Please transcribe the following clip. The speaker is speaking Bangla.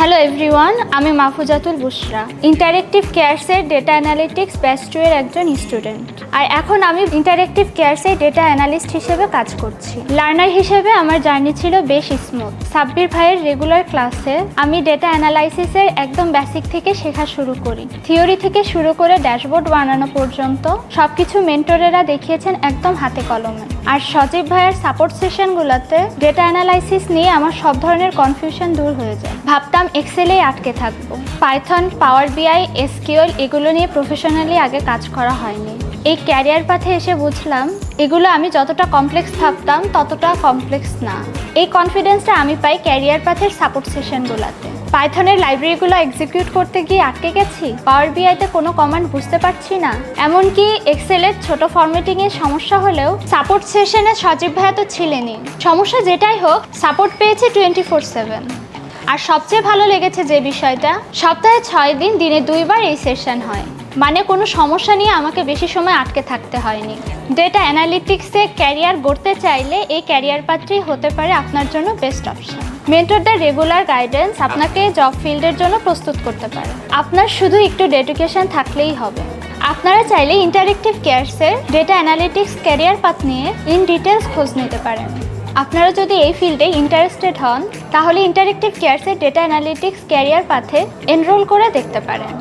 হ্যালো এভরিওয়ান, আমি মাহফুজাতুল বুশরা, ইন্টারেক্টিভ কেয়ারসের ডেটা অ্যানালিটিক্স ব্যাচ 2 এর একজন স্টুডেন্ট। আর এখন আমি ইন্টারেক্টিভ কেয়ারসের ডেটা অ্যানালিস্ট হিসেবে কাজ করছি। লার্নার হিসেবে আমার জার্নি ছিল বেশ স্মুথ। সাব্বির ভাইয়ের রেগুলার ক্লাসে আমি ডেটা অ্যানালাইসিসের একদম বেসিক থেকে শেখা শুরু করি। থিওরি থেকে শুরু করে ড্যাশবোর্ড বানানো পর্যন্ত সবকিছু মেন্টরেরা দেখিয়েছেন একদম হাতে কলমে। আর সজীব ভাইয়ের সাপোর্ট সেশনগুলোতে ডেটা অ্যানালাইসিস নিয়ে আমার সব ধরনের কনফিউশন দূর হয়ে যায়। ভাবতাম এক্সেলেই আটকে থাকবো, পাইথন, পাওয়ার বিআই, এসকিউএল এগুলো নিয়ে প্রফেশনালি আগে কাজ করা হয়নি। এই ক্যারিয়ার পাথে এসে বুঝলাম এগুলো আমি যতটা কমপ্লেক্স ভাবতাম ততটা কমপ্লেক্স না। এই কনফিডেন্সটা আমি পাই ক্যারিয়ার পাথের সাপোর্ট সেশনগুলোতে। পাইথনের লাইব্রেরিগুলো এক্সিকিউট করতে গিয়ে আটকে গেছি, পাওয়ার বিআইতে কোনো কমান্ড বুঝতে পারছি না, এমনকি এক্সেলের ছোট ফরম্যাটিংয়ের সমস্যা হলেও সাপোর্ট সেশনে সজীব ভাইয়া তো ছিলেনই। সমস্যা যেটাই হোক, সাপোর্ট পেয়েছি 24/7। আর সবচেয়ে ভালো লেগেছে যে বিষয়টা, সপ্তাহে 6 দিন, দিনে 2 বার এই সেশন হয়। মানে কোনো সমস্যা নিয়ে আমাকে বেশি সময় আটকে থাকতে হয়নি। ডেটা অ্যানালিটিক্সে ক্যারিয়ার গড়তে চাইলে এই ক্যারিয়ার পাথই হতে পারে আপনার জন্য বেস্ট অপশন। মেন্টরদের রেগুলার গাইডেন্স আপনাকে জব ফিল্ডের জন্য প্রস্তুত করতে পারে। আপনার শুধু একটু ডেডিকেশন থাকলেই হবে। আপনারা চাইলে ইন্টারেক্টিভ কেয়ারসের ডেটা অ্যানালিটিক্স ক্যারিয়ার পাথ নিয়ে ইন ডিটেলস খোঁজ নিতে পারেন। আপনারা যদি এই ফিল্ডে ইন্টারেস্টেড হন, তাহলে ইন্টারেক্টিভ কেয়ারসের ডেটা অ্যানালিটিক্স ক্যারিয়ার পাথে এনরোল করে দেখতে পারেন।